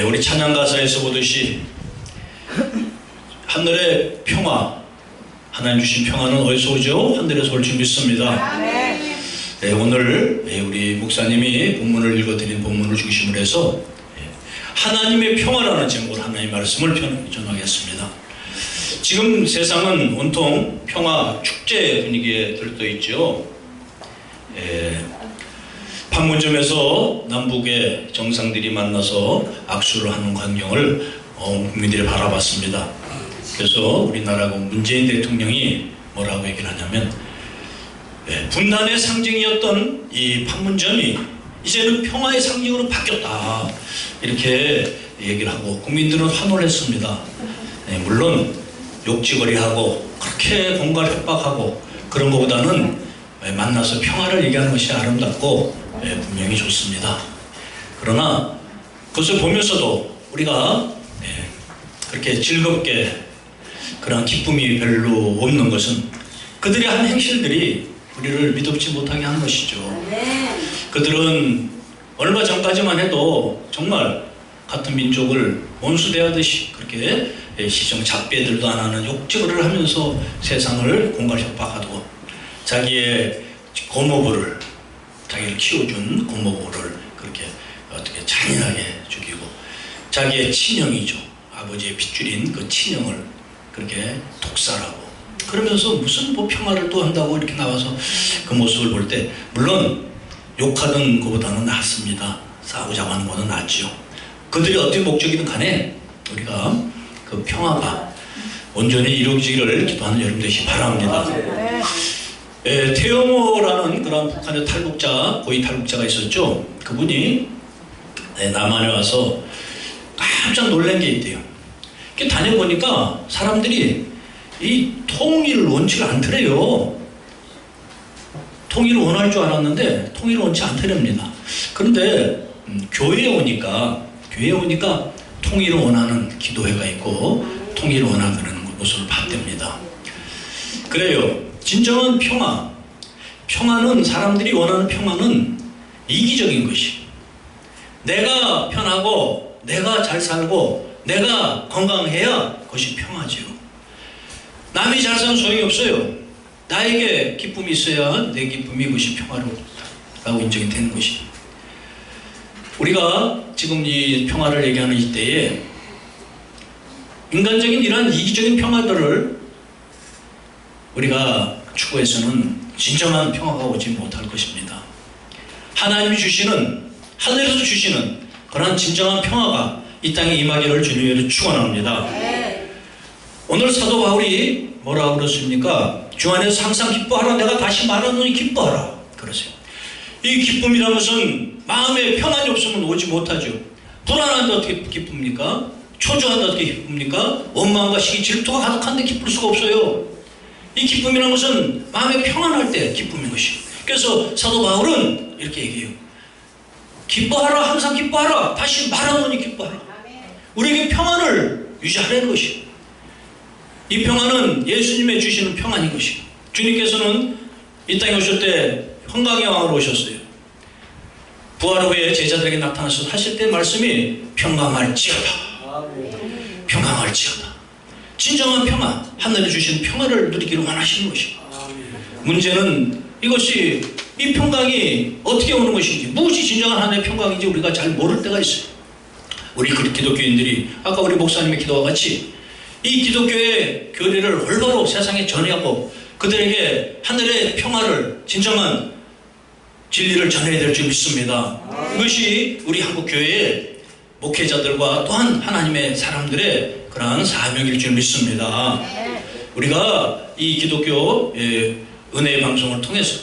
우리 찬양 가사에서 보듯이 하늘의 평화, 하나님 주신 평화는 어디서 오죠? 하늘에서 올 줄 믿습니다. 오늘 우리 목사님이 본문을 읽어드린 본문을 중심으로 해서 하나님의 평화라는 제목으로 하나님의 말씀을 전하겠습니다. 지금 세상은 온통 평화 축제 분위기에 들떠 있죠. 판문점에서 남북의 정상들이 만나서 악수를 하는 광경을 국민들이 바라봤습니다. 그래서 우리나라 문재인 대통령이 뭐라고 얘기를 하냐면 분단의 상징이었던 이 판문점이 이제는 평화의 상징으로 바뀌었다, 이렇게 얘기를 하고 국민들은 환호를 했습니다. 물론 욕지거리하고 그렇게 공갈 협박하고 그런 것보다는 만나서 평화를 얘기하는 것이 아름답고 분명히 좋습니다. 그러나 그것을 보면서도 우리가 그렇게 즐겁게 그런 기쁨이 별로 없는 것은 그들의 한 행실들이 우리를 믿음치 못하게 하는 것이죠. 그들은 얼마 전까지만 해도 정말 같은 민족을 원수대하듯이 그렇게 시정잡배들도 안 하는 욕지거리를 하면서 세상을 공갈 협박하고 자기의 고모부를, 자기를 키워준 고모부를 그렇게 어떻게 잔인하게 죽이고 자기의 친형이죠, 아버지의 핏줄인 그 친형을 그렇게 독살하고 그러면서 무슨 평화를 또 한다고 이렇게 나와서 그 모습을 볼 때 물론 욕하던 것보다는 낫습니다. 싸우자고 하는 것은 낫죠. 그들이 어떤 목적이든 간에 우리가 그 평화가 온전히 이루어지기를 기도하는 여러분 되시기 바랍니다. 태영호라는 그런 북한의 탈북자, 고위 탈북자가 있었죠. 그분이 남한에 와서 깜짝 놀란 게 있대요. 이렇게 다녀보니까 사람들이 이 통일을 원치를 않더래요. 통일을 원할 줄 알았는데 통일을 원치 않더랍니다. 그런데 교회에 오니까 통일을 원하는 기도회가 있고 통일을 원하는 모습을 봤답니다. 그래요. 진정한 평화는 사람들이 원하는 평화는 이기적인 것이, 내가 편하고 내가 잘 살고 내가 건강해야 그것이 평화지요. 남이 잘 사는 소용이 없어요. 나에게 기쁨이 있어야 내 기쁨이 그것이 평화로라고 인정이 되는 것이. 우리가 지금 이 평화를 얘기하는 이때에 인간적인 이러한 이기적인 평화들을 우리가 추구해서는 진정한 평화가 오지 못할 것입니다. 하나님이 주시는, 하늘에서 주시는 그러한 진정한 평화가 이 땅에 임하기를 주님으로 축원합니다. 오늘 사도 바울이 뭐라고 그랬습니까? 주 안에서 항상 기뻐하라. 내가 다시 말하노니 기뻐하라. 그러세요. 이 기쁨이라는 것은 마음에 평안이 없으면 오지 못하죠. 불안한데 어떻게 기쁩니까? 초조한데 어떻게 기쁩니까? 원망과 시기, 질투가 가득한데 기쁠 수가 없어요. 이 기쁨이라는 것은 마음에 평안할 때 기쁨인 것이에요. 그래서 사도 바울은 이렇게 얘기해요. 기뻐하라. 항상 기뻐하라. 다시 말하노니 기뻐하라. 우리에게 평안을 유지하라는 것이에요. 이 평안은 예수님의 주시는 평안인 것이에요. 주님께서는 이 땅에 오실 때 평강의 왕으로 오셨어요. 부활 후에 제자들에게 나타나셔서 하실 때 말씀이 평강할지어다. 평강할지어다. 진정한 평화, 하늘에 주시는 평화를 누리기를 원하시는 것이에요. 문제는 이것이, 이 평강이 어떻게 오는 것인지, 무엇이 진정한 하늘의 평강인지 우리가 잘 모를 때가 있어요. 우리 기독교인들이 아까 우리 목사님의 기도와 같이 이 기독교의 교리를 올바로 세상에 전하고 그들에게 하늘의 평화를, 진정한 진리를 전해야 될 줄 믿습니다. 이것이 우리 한국교회의 목회자들과 또한 하나님의 사람들의 그러한 사명일 줄 믿습니다. 우리가 이 기독교 은혜의 방송을 통해서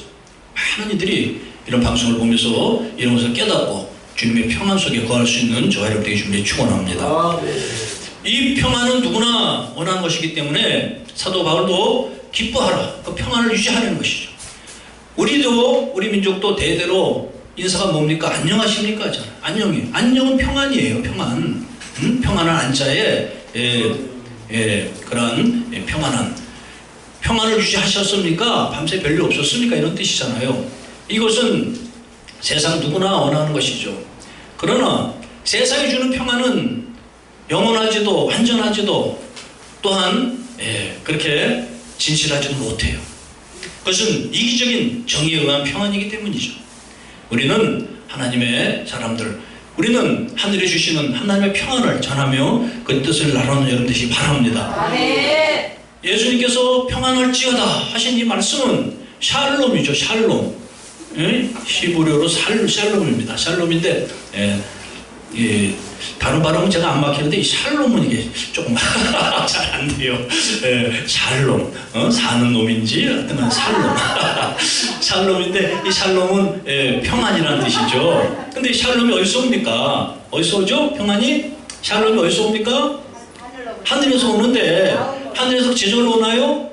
많은 이들이 이런 방송을 보면서 이런 것을 깨닫고 주님의 평안 속에 거할 수 있는 저와 여러분 되게 준비해 축원합니다. 이 평안은 누구나 원하는 것이기 때문에 사도 바울도 기뻐하라, 그 평안을 유지하려는 것이죠. 우리도, 우리 민족도 대대로 인사가 뭡니까? 안녕하십니까? 안녕이에요. 안녕은 평안이에요. 평안. 평안한 안자에 그런 평안을 유지하셨습니까? 밤새 별일 없었습니까? 이런 뜻이잖아요. 이것은 세상 누구나 원하는 것이죠. 그러나 세상이 주는 평안은 영원하지도 완전하지도 또한 그렇게 진실하지도 못해요. 그것은 이기적인 정의에 의한 평안이기 때문이죠. 우리는 하나님의 사람들, 우리는 하늘에 주시는 하나님의 평안을 전하며 그 뜻을 나누는 여러분 되시기 바랍니다. 예수님께서 평안할지어다 하신 이 말씀은 샬롬이죠. 샬롬. 히브리어로 샬롬입니다. 샬롬인데 다른 발음은 제가 안 막히는데 이 샬롬은 이게 조금 잘 안 돼요. 샬롬, 사는 놈인지 하여튼 샬롬. 샬롬인데 이 샬롬은 평안이라는 뜻이죠. 근데 샬롬이 어디서 옵니까? 어디서 오죠? 평안이? 샬롬이 어디서 옵니까? 하늘에서 오는데 하늘에서 저절로 오나요?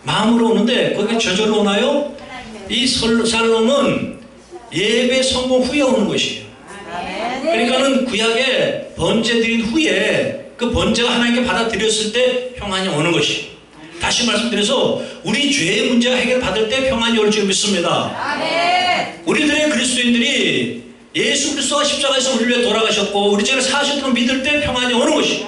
마음으로 오는데 거기 저절로 오나요? 이 샬롬은 예배 성공 후에 오는 것이에요. 그러니까는 구약에 번제 드린 후에 그 번제가 하나님께 받아들였을 때 평안이 오는 것이. 다시 말씀드려서 우리 죄의 문제가 해결받을 때 평안이 올 줄 믿습니다. 우리들의 그리스도인들이 예수 그리스도가 십자가에서 우리를 위해 돌아가셨고 우리 죄를 사하셨다고 믿을 때 평안이 오는 것이.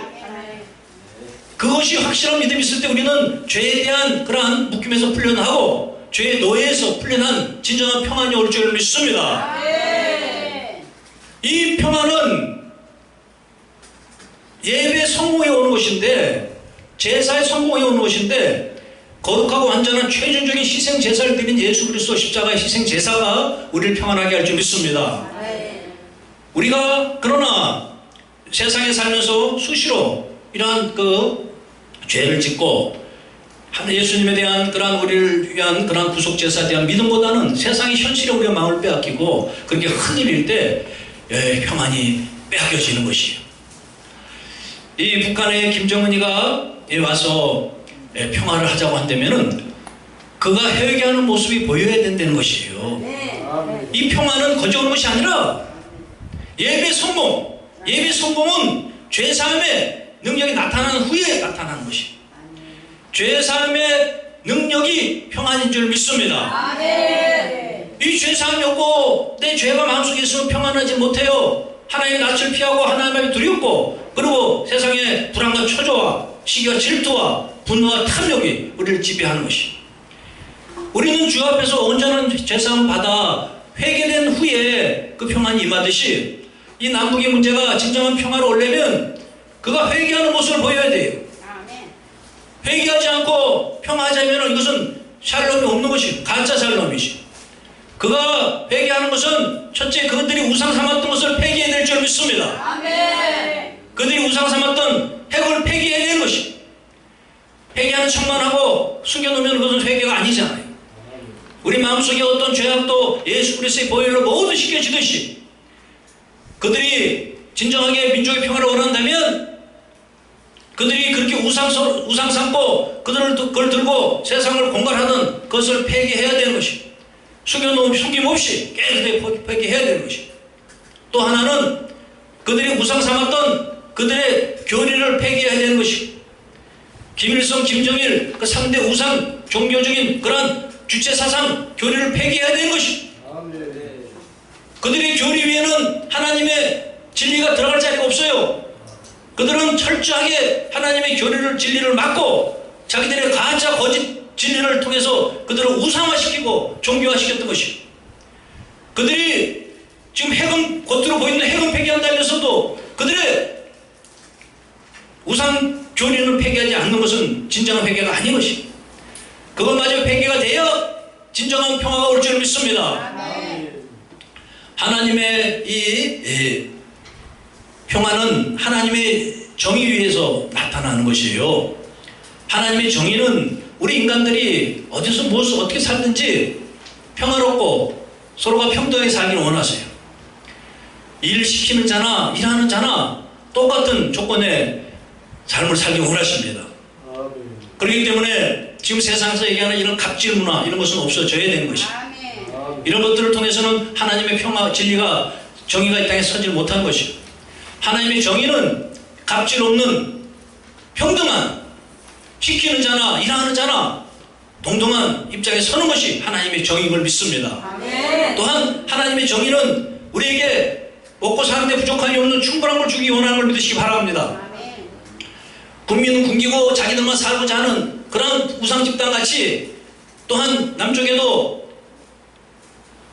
그것이 확실한 믿음이 있을 때 우리는 죄에 대한 그러한 묶임에서 풀려나고 죄의 노예에서 풀려난 진정한 평안이 올 줄 믿습니다. 이 평안은 예배 성공에 오는 것인데, 제사의 성공에 오는 것인데, 거룩하고 완전한 최종적인 희생 제사를 드린 예수 그리스도 십자가의 희생 제사가 우리를 평안하게 할 줄 믿습니다. 우리가 그러나 세상에 살면서 수시로 이러한 그 죄를 짓고 예수님에 대한 그러한 우리를 위한 그러한 구속 제사에 대한 믿음보다는 세상의 현실에 우리가 마음을 빼앗기고 그렇게 큰 일일 때 평안이 빼앗겨지는 것이에요. 이 북한의 김정은이가 와서 평화를 하자고 한다면은 그가 회개하는 모습이 보여야 된다는 것이에요. 이 평화는 거저 오는 것이 아니라 예배 성공, 예배 성공은 죄사함의 능력이 나타나는 후에 나타나는 것이에요. 죄사함의 능력이 평안인 줄 믿습니다. 이 죄사함이 없고 내 죄가 마음속에 있으면 평안하지 못해요. 하나님의 낯을 피하고 하나님을 두렵고 그리고 세상의 불안과 초조와 시기와 질투와 분노와 탐욕이 우리를 지배하는 것이. 우리는 주 앞에서 온전한 죄사함을 받아 회개된 후에 그 평안이 임하듯이 이 남북의 문제가 진정한 평화로 오려면 그가 회개하는 모습을 보여야 돼요. 회개하지 않고 평화하자면 이것은 샬롬이 없는 것이 가짜 샬롬이지. 그가 회개하는 것은 첫째 그들이 우상 삼았던 것을 폐기해야 될 줄 믿습니다. 그들이 우상 삼았던 해골을 폐기해야 되는 것이. 회개하는 척만 하고 숨겨놓으면 그것은 회개가 아니잖아요. 우리 마음속에 어떤 죄악도 예수 그리스도의 보혈로 모두 씻겨지듯이 그들이 진정하게 민족의 평화를 원한다면 그들이 그렇게 우상 삼고 그걸 들고 세상을 공갈하던 그것을 폐기해야 되는 것이. 숨김없이 깨끗하게 폐기해야 되는 것이. 또 하나는 그들이 우상 삼았던 그들의 교리를 폐기해야 되는 것이. 김일성, 김정일 그 3대 우상 종교적인 그러한 주체 사상 교리를 폐기해야 되는 것이. 그들의 교리 위에는 하나님의 진리가 들어갈 자리가 없어요. 그들은 철저하게 하나님의 교리를 진리를 막고 자기들의 가짜 거짓 진리를 통해서 그들을 우상화시키고 종교화시켰던 것이. 그들이 지금 해금 겉으로 보이는 해금 폐기한다면서도 그들의 우상 교리는 폐기하지 않는 것은 진정한 회개가 아닌 것이. 그것마저 폐기가 되어 진정한 평화가 올 줄 믿습니다. 하나님의 이 평화는 하나님의 정의 위에서 나타나는 것이에요. 하나님의 정의는 우리 인간들이 어디서 무엇을 어떻게 살든지 평화롭고 서로가 평등하게 살기를 원하세요. 일 시키는 자나 일하는 자나 똑같은 조건의 삶을 살기 원하십니다. 그렇기 때문에 지금 세상에서 얘기하는 이런 갑질 문화 이런 것은 없어져야 되는 것이에요. 이런 것들을 통해서는 하나님의 평화, 진리가, 정의가 이 땅에 서지 못한 것이에요. 하나님의 정의는 갑질 없는 평등한 시키는 자나 일하는 자나 동등한 입장에 서는 것이 하나님의 정의임을 믿습니다. 또한 하나님의 정의는 우리에게 먹고 사는데 부족함이 없는 충분한 걸 주기 원하는 걸 믿으시기 바랍니다. 국민은 굶기고 자기들만 살고자 하는 그런 우상집단같이 또한 남쪽에도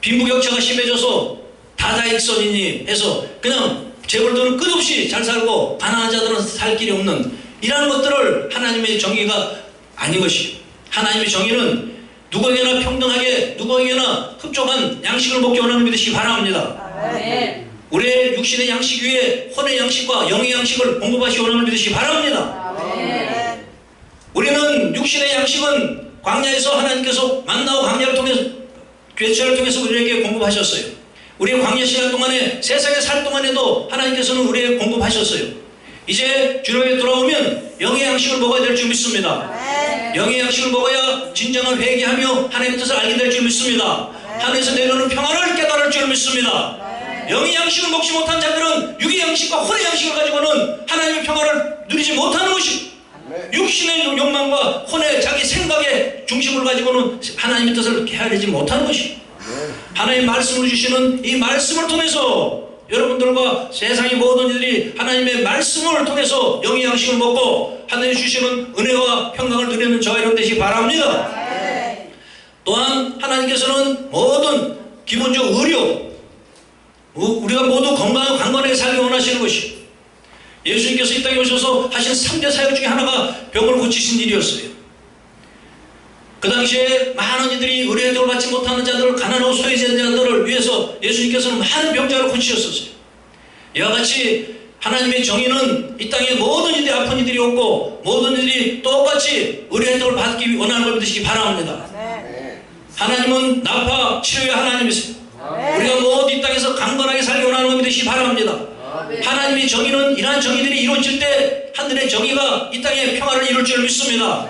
빈부격차가 심해져서 다다익선이니 해서 그냥 재벌들은 끝없이 잘 살고 가난한 자들은 살 길이 없는 이러한 것들을 하나님의 정의가 아닌 것이요. 하나님의 정의는 누구에게나 평등하게 누구에게나 흡족한 양식을 먹기 원하는 믿으시기 바랍니다. 우리의 육신의 양식 위에 혼의 양식과 영의 양식을 공급하시기 원하는 믿으시기 바랍니다. 우리는 육신의 양식은 광야에서 하나님께서 만나고 광야를 통해서 괴처를 통해서 우리에게 공급하셨어요. 우리의 광야 시간 동안에 세상에 살 동안에도 하나님께서는 우리에게 공급하셨어요. 이제 주님에 돌아오면 영의 양식을 먹어야 될 줄 믿습니다. 영의 양식을 먹어야 진정한 회개하며 하나님의 뜻을 알게 될 줄 믿습니다. 하늘에서 내려오는 평안을 깨달을 줄 믿습니다. 영의 양식을 먹지 못한 자들은 육의 양식과 혼의 양식을 가지고는 하나님의 평안을 누리지 못하는 것이 육신의 욕망과 혼의 자기 생각의 중심을 가지고는 하나님의 뜻을 헤아리지 못하는 것이 하나님의 말씀을 주시는 이 말씀을 통해서 여러분들과 세상의 모든 이들이 하나님의 말씀을 통해서 영의 양식을 먹고 하나님이 주시는 은혜와 평강을 누리는 저와 여러분 되시기 바랍니다. 또한 하나님께서는 모든 기본적 의료 우리가 모두 건강하고 강건하게 살기 원하시는 것이 예수님께서 이 땅에 오셔서 하신 3대 사역 중에 하나가 병을 고치신 일이었어요. 그 당시에 많은 이들이 의료혜택을 받지 못하는 자들을 가난하고 소외된 자들을 위해서 예수님께서는 많은 병자를 고치셨었어요. 이와 같이 하나님의 정의는 이 땅에 모든 이들이 아픈 이들이 없고 모든 이들이 똑같이 의료혜택을 받기 원하는 걸 믿으시기 바랍니다. 하나님은 나파 치료의 하나님이세요. 우리가 모두 이 땅에서 강건하게 살기 원하는 걸 믿으시기 바랍니다. 하나님의 정의는 이러한 정의들이 이루어질 때 하늘의 정의가 이 땅에 평화를 이룰 줄 믿습니다.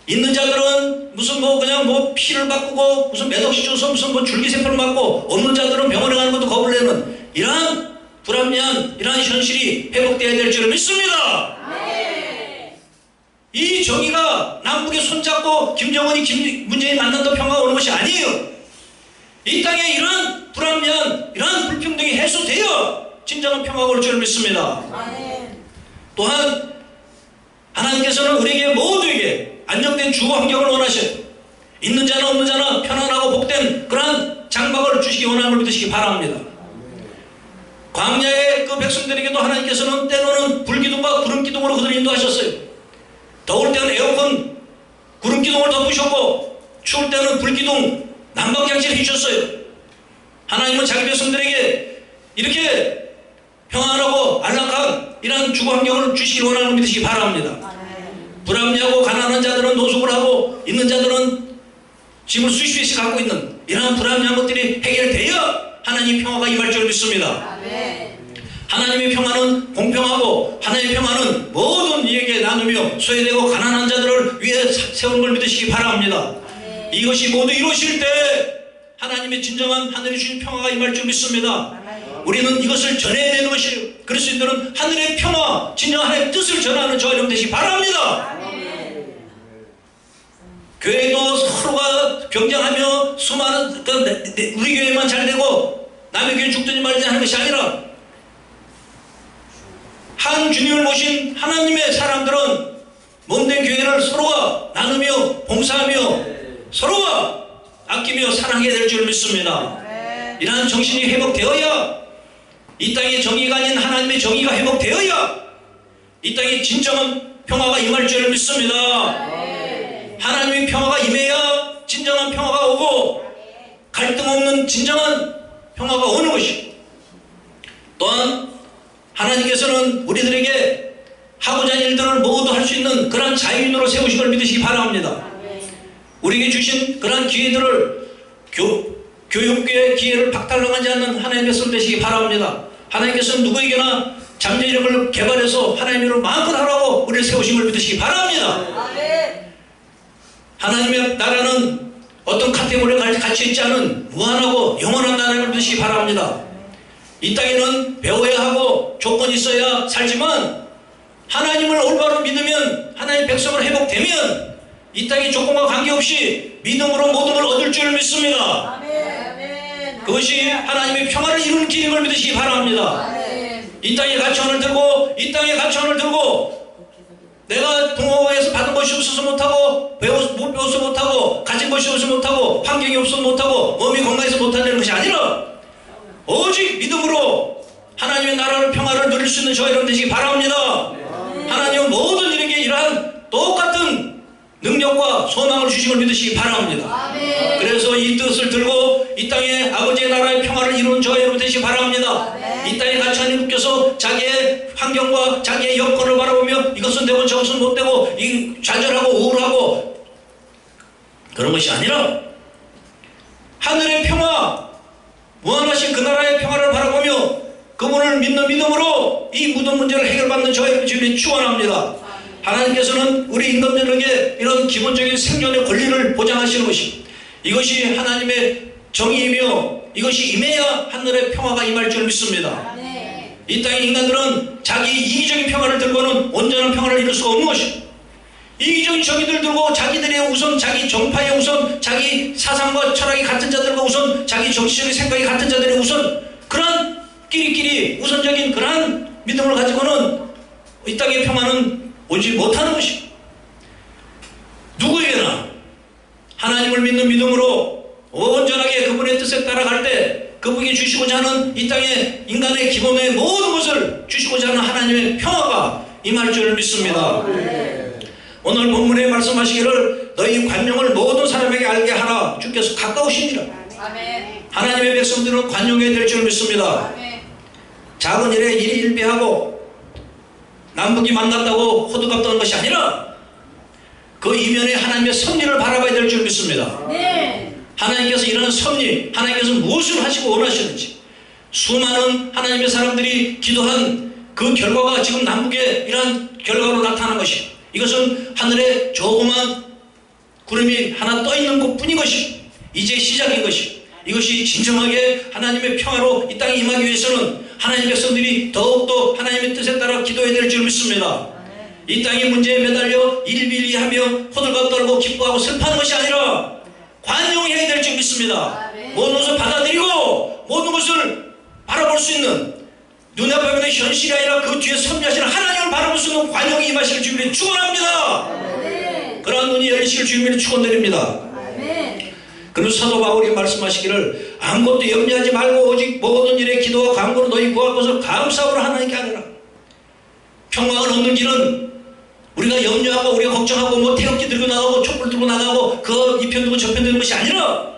있는 자들은 무슨 그냥 피를 바꾸고 무슨 몇 억씩 줘서 무슨 줄기세포를 맞고 없는 자들은 병원에 가는 것도 겁을 내는 이러한 불합리한 이러한 현실이 회복되어야 될 줄 믿습니다. 이 정의가 남북에 손잡고 김정은이 문재인이 만난다고 평화가 오는 것이 아니에요. 이 땅에 이러한 불합리한 이러한 불평등이 해소되어 진정한 평화가 올 줄 믿습니다. 또한 하나님께서는 우리에게 모두에게 안정된 주거 환경을 원하셔요. 있는 자나 없는 자나 편안하고 복된 그러한 장막을 주시기 원하는 걸 믿으시기 바랍니다. 광야의 그 백성들에게도 하나님께서는 때로는 불기둥과 구름기둥으로 그들을 인도하셨어요. 더울 때는 에어컨 구름기둥을 덮으셨고 추울 때는 불기둥 난방장치를 해주셨어요. 하나님은 자기 백성들에게 이렇게 평안하고 안락한 이러한 주거 환경을 주시기 원하는 걸 믿으시기 바랍니다. 불합리하고 가난한 자들은 노숙을 하고 있는 자들은 짐을 수십 개씩 갖고 있는 이러한 불합리한 것들이 해결되어 하나님의 평화가 임할 줄 믿습니다. 하나님의 평화는 공평하고 하나님의 평화는 모든 이에게 나누며 소외되고 가난한 자들을 위해 세운 걸 믿으시기 바랍니다. 이것이 모두 이루어질 때 하나님의 진정한 하늘이 주신 평화가 임할 줄 믿습니다. 우리는 이것을 전해야 되는 것이에요. 그리스도인들은 하늘의 평화, 진정한 하나님의 뜻을 전하는 저와 여러분 되시기 바랍니다. 교회도 서로가 경쟁하며 수많은 우리 교회만 잘 되고 남의 교회 죽든지 말든지 하는 것이 아니라 한 주님을 모신 하나님의 사람들은 몸된 교회를 서로가 나누며 봉사하며 서로가 아끼며 사랑해야 될 줄 믿습니다. 이러한 정신이 회복되어야 이 땅의 정의가 아닌 하나님의 정의가 회복되어야 이 땅에 진정한 평화가 임할 줄 믿습니다. 하나님의 평화가 임해야 진정한 평화가 오고 갈등 없는 진정한 평화가 오는 것이 또한 하나님께서는 우리들에게 하고자 하는 일들을 모두 할 수 있는 그러한 자유인으로 세우신 걸 믿으시기 바랍니다. 우리에게 주신 그러한 기회들을 교육의 기회를 박탈당하지 않는 하나님의 백성 되시기 바랍니다. 하나님께서는 누구에게나 잠재력을 개발해서 하나님의 일을 마음껏 하라고 우리를 세우신 걸 믿으시기 바랍니다. 하나님의 나라는 어떤 카테고리에 갇혀있지 않은 무한하고 영원한 나라를 믿으시기 바랍니다. 이 땅에는 배워야 하고 조건이 있어야 살지만 하나님을 올바로 믿으면 하나님의 백성을 회복되면 이 땅의 조건과 관계없이 믿음으로 모든 걸 얻을 줄 믿습니다. 그것이 하나님의 평화를 이루는 길인 걸 믿으시기 바랍니다. 이 땅의 가치관을 들고 이 땅의 가치관을 들고 내가 동호회에서 받은 것이 없어서 못하고 못 배워서 못하고 가진 것이 없어서 못하고 환경이 없어서 못하고 몸이 건강해서 못한다는 것이 아니라 오직 믿음으로 하나님의 나라를 평화를 누릴 수 있는 저와 여러분 되시기 바랍니다. 하나님은 모든 일에게 이러한 똑같은 능력과 소망을 주신 걸 믿으시기 바랍니다. 그래서 이 뜻을 들고 이 땅에 아버지의 나라의 평화를 이루는 저와 여러분 되시기 바랍니다. 이 땅의 가치관에 묶여서 자기의 환경과 자기의 여건을 바라보며 이것은 되고 저것은 못되고 좌절하고 우울하고 그런 것이 아니라 하늘의 평화, 무한하신 그 나라의 평화를 바라보며 그분을 믿는 믿음으로 이 모든 문제를 해결받는 저와 여러분 주님이 축원합니다. 하나님께서는 우리 인간들에게 이런 기본적인 생존의 권리를 보장하시는 것이 이것이 하나님의 정의이며 이것이 임해야 하늘의 평화가 임할 줄 믿습니다. 이 땅의 인간들은 자기 이기적인 평화를 들고는 온전한 평화를 이룰 수가 없는 것입니다. 이기적인 정의들 들고 자기들의 우선 자기 정파의 우선 자기 사상과 철학이 같은 자들과 우선 자기 정치적인 생각이 같은 자들의 우선 그런 끼리끼리 우선적인 그러한 믿음을 가지고는 이 땅의 평화는 오지 못하는 것입니다. 누구에게나 하나님을 믿는 믿음으로 온전하게 그분의 뜻에 따라갈 때 그분이 주시고자 하는 이 땅의 인간의 기본의 모든 것을 주시고자 하는 하나님의 평화가 임할 줄 믿습니다. 오늘 본문에 말씀하시기를 너희 관용을 모든 사람에게 알게 하라 주께서 가까우시니라. 하나님의 백성들은 관용해야 될 줄 믿습니다. 작은 일에 일희일비하고 남북이 만났다고 호들갑 떠는 것이 아니라 그 이면에 하나님의 섭리를 바라봐야 될 줄 믿습니다. 하나님께서 이런 섭리, 하나님께서 무엇을 하시고 원하시는지 수많은 하나님의 사람들이 기도한 그 결과가 지금 남북에 이러한 결과로 나타난 것이 이것은 하늘에 조그만 구름이 하나 떠있는 것뿐인 것이 이제 시작인 것이 이것이 진정하게 하나님의 평화로 이 땅에 임하기 위해서는 하나님의 백성들이 더욱더 하나님의 뜻에 따라 기도해야 될 줄 믿습니다. 이 땅의 문제에 매달려 일비일비하며 호들갑 떨고 기뻐하고 슬퍼하는 것이 아니라 관용해야 될 줄 믿습니다. 모든 것을 받아들이고 모든 것을 바라볼 수 있는 눈에 보이는 현실이 아니라 그 뒤에 섭리하시는 하나님을 바라볼 수 있는 관용이 임하시길 주님이 축원합니다. 그러한 눈이 열리시길 주님이 축원드립니다. 그래서 사도 바울이 말씀하시기를 아무것도 염려하지 말고 오직 모든 일에 기도와 간구로 너희 구할 것을 감사함으로 하나님께 하느라. 평강을 얻는 길은 우리가 염려하고 우리가 걱정하고 뭐 태극기 들고 나가고 촛불 들고 나가고 그 이 편 들고 저 편 드는 것이 아니라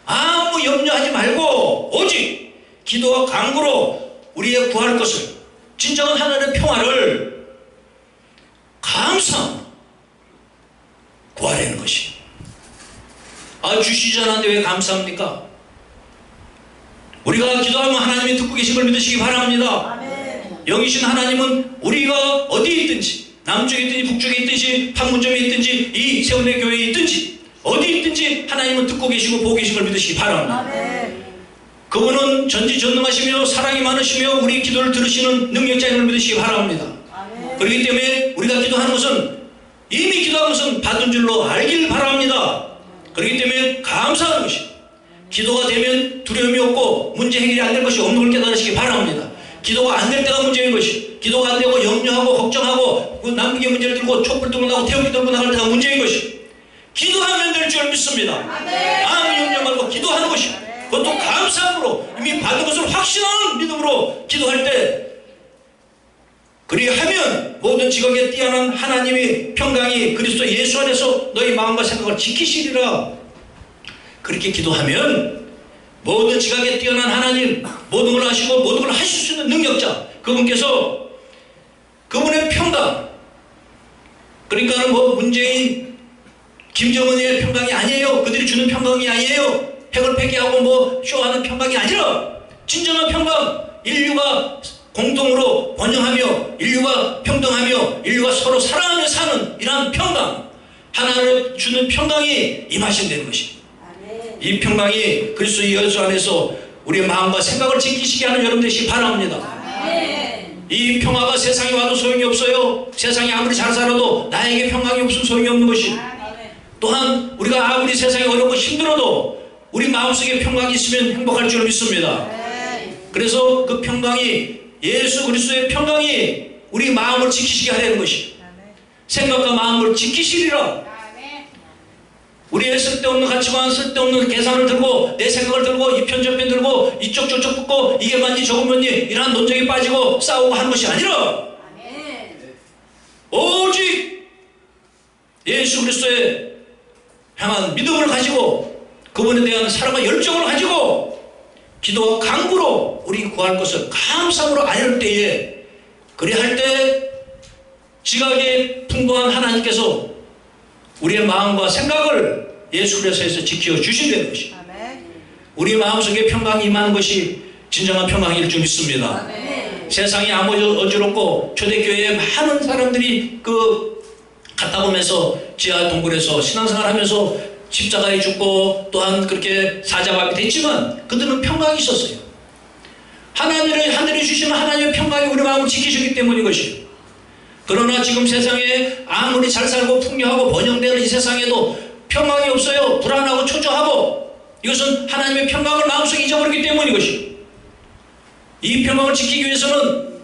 아무 염려하지 말고 오직 기도와 간구로 우리의 구할 것을 진정한 하나님의 평화를 감사함으로 구하려는 것이 주시지 않았는데 왜 감사합니까? 우리가 기도하면 하나님이 듣고 계신 걸 믿으시기 바랍니다. 영이신 하나님은 우리가 어디에 있든지 남쪽에 있든지 북쪽에 있든지 판문점에 있든지 이 세운의 교회에 있든지 어디 있든지 하나님은 듣고 계시고 보고 계신 걸 믿으시기 바랍니다. 그분은 전지전능하시며 사랑이 많으시며 우리 기도를 들으시는 능력자인 걸 믿으시기 바랍니다. 그렇기 때문에 우리가 기도하는 것은 이미 기도한 것은 받은 줄로 알길 바랍니다. 그렇기 때문에 감사하는 것이 기도가 되면 두려움이 없고 문제 해결이 안 될 것이 없는 걸 깨달으시기 바랍니다. 기도가 안 될 때가 문제인 것이 기도가 안 되고 염려하고 걱정하고 그 남북의 문제를 들고 촛불 들고 나가고 태극기 들고 나갈 때가 문제인 것이 기도하면 될 줄 믿습니다. 아무 염려 말고 기도하는 것이 그것도 감사함으로 이미 받은 것을 확신하는 믿음으로 기도할 때 그리하면 모든 지각에 뛰어난 하나님의 평강이 그리스도 예수 안에서 너희 마음과 생각을 지키시리라. 그렇게 기도하면 모든 지각에 뛰어난 하나님 모든 걸 하시고 모든 걸 하실 수 있는 능력자 그분께서 그분의 평강 그러니까 뭐 문재인 김정은의 평강이 아니에요. 그들이 주는 평강이 아니에요. 핵을 폐기하고 뭐 쇼하는 평강이 아니라 진정한 평강 인류가 공동으로 번영하며 인류가 평등하며 인류가 서로 사랑하며 사는 이러한 평강 하나를 주는 평강이 임하신다는 것입니다. 이 평강이 그리스도 예수 안에서 우리의 마음과 생각을 지키시게 하는 여러분 되시기 바랍니다. 이 평화가 세상에 와도 소용이 없어요. 세상이 아무리 잘 살아도 나에게 평강이 없으면 소용이 없는 것이 또한 우리가 아무리 세상이 어렵고 힘들어도 우리 마음속에 평강이 있으면 행복할 줄 믿습니다. 그래서 그 평강이, 예수 그리스도의 평강이 우리 마음을 지키시게 하려는 것이, 생각과 마음을 지키시리라. 우리의 쓸데없는 가치관, 쓸데없는 계산을 들고, 내 생각을 들고, 이 편 저 편 들고, 이쪽 저쪽 붙고, 이게 맞니 저거 맞니 이러한 논쟁에 빠지고 싸우고 하는 것이 아니라 오직 예수 그리스도에 향한 믿음을 가지고, 그분에 대한 사랑과 열정을 가지고 기도와 간구로 우리 구할 것을 감사함으로 아뢰을 때에, 그리할 때 지각에 풍부한 하나님께서 우리의 마음과 생각을 예수 그리스도에서 지켜 주신다는 것이, 우리 마음속에 평강이 임하는 것이 진정한 평강일 줄 믿습니다. 세상이 아무리 어지럽고 초대교회에 많은 사람들이 갔다 오면서 지하 동굴에서 신앙생활하면서 십자가에 죽고 또한 그렇게 사자밥이 됐지만 그들은 평강이 있었어요. 하늘에 주시는 하나님의 평강이 우리 마음을 지키셨기 때문인 것이에요. 그러나 지금 세상에 아무리 잘 살고 풍요하고 번영되는 이 세상에도 평강이 없어요. 불안하고 초조하고, 이것은 하나님의 평강을 마음속에 잊어버렸기 때문인 것이에요. 이 평강을 지키기 위해서는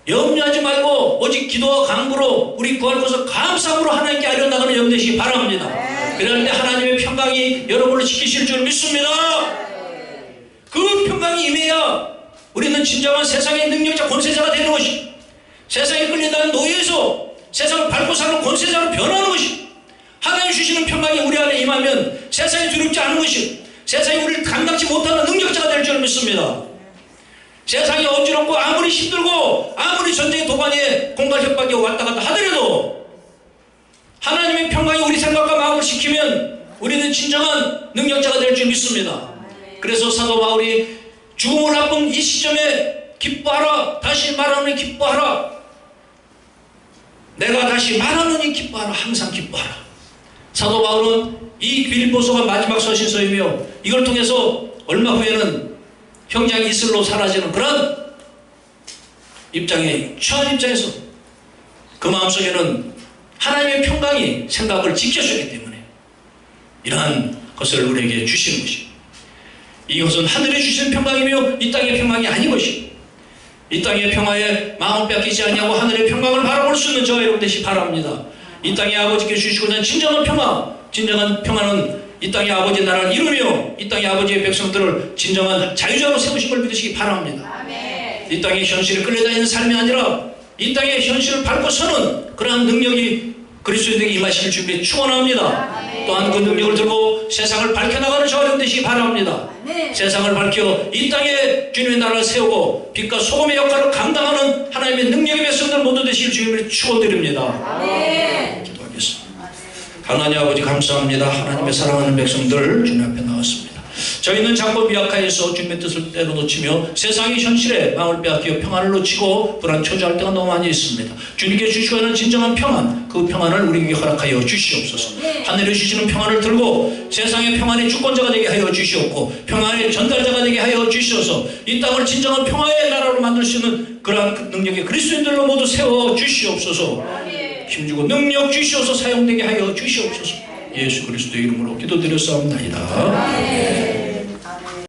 염려하지 말고 오직 기도와 간구로 우리 구할 것을 감사함으로 하나님께 아뢰어나가는 염려 되시기 바랍니다. 그럴 때 하나님의 평강이 여러분을 지키실 줄 믿습니다. 그 평강이 임해야 우리는 진정한 세상의 능력자, 권세자가 되는 것이, 세상에 끌려다니는 노예에서 세상을 밟고 사는 권세자로 변하는 것이, 하나님 주시는 평강이 우리 안에 임하면 세상이 두렵지 않은 것이, 세상이 우리를 감당치 못하는 능력자가 될 줄 믿습니다. 세상이 어지럽고 아무리 힘들고 아무리 전쟁의 도관에 공갈 협박이 왔다 갔다 하더라도 하나님의 평강이 우리 생각과 마음을 지키면 우리는 진정한 능력자가 될 줄 믿습니다. 그래서 사도 바울이 죽음을 앞둔 이 시점에 기뻐하라, 다시 말하노니 기뻐하라, 내가 다시 말하노니 기뻐하라, 항상 기뻐하라. 사도 바울은 이 빌립보서가 마지막 서신서이며 이걸 통해서 얼마 후에는 형장 이슬로 사라지는 그런 입장에 처한 입장에서 그 마음속에는 하나님의 평강이 생각을 지켜주기 때문에 이러한 것을 우리에게 주시는 것이, 이것은 하늘에 주신 평강이며 이 땅의 평강이 아닌 것이, 이 땅의 평화에 마음을 뺏기지 아니하고 하늘의 평강을 바라볼 수 있는 저와 여러분 되시기 바랍니다. 이 땅의 아버지께 주시고자 하는 진정한 평화, 진정한 평화는 이 땅의 아버지의 나라를 이루며 이 땅의 아버지의 백성들을 진정한 자유자로 세우신 걸 믿으시기 바랍니다. 아멘. 이 땅의 현실을 끌려다니는 삶이 아니라 이 땅의 현실을 밟고 서는 그러한 능력이 그리스도에게 임하실 준비에 축원합니다. 아멘. 또한 그 능력을 들고 세상을 밝혀나가는 저와 여러분 되시기 바랍니다. 아멘. 세상을 밝혀 이 땅에 주님의 나라를 세우고 빛과 소금의 역할을 감당하는 하나님의 능력의 백성들 모두 되실 주님을 축원드립니다. 아멘. 하나님 아버지 감사합니다. 하나님의 사랑하는 백성들 주님 앞에 나왔습니다. 저희는 자꾸 미약하여서 주님의 뜻을 때로 놓치며 세상의 현실에 마음을 빼앗겨 평안을 놓치고 불안 초조할 때가 너무 많이 있습니다. 주님께 주시고 하는 진정한 평안, 그 평안을 우리에게 허락하여 주시옵소서. 하늘에 주시는 평안을 들고 세상의 평안의 주권자가 되게 하여 주시옵고 평안의 전달자가 되게 하여 주시옵소서. 이 땅을 진정한 평화의 나라로 만들 수 있는 그러한 능력의 그리스도인들로 모두 세워 주시옵소서. 힘주고 능력 주시옵소서. 사용되게 하여 주시옵소서. 예수 그리스도의 이름으로 기도드렸사옵나이다.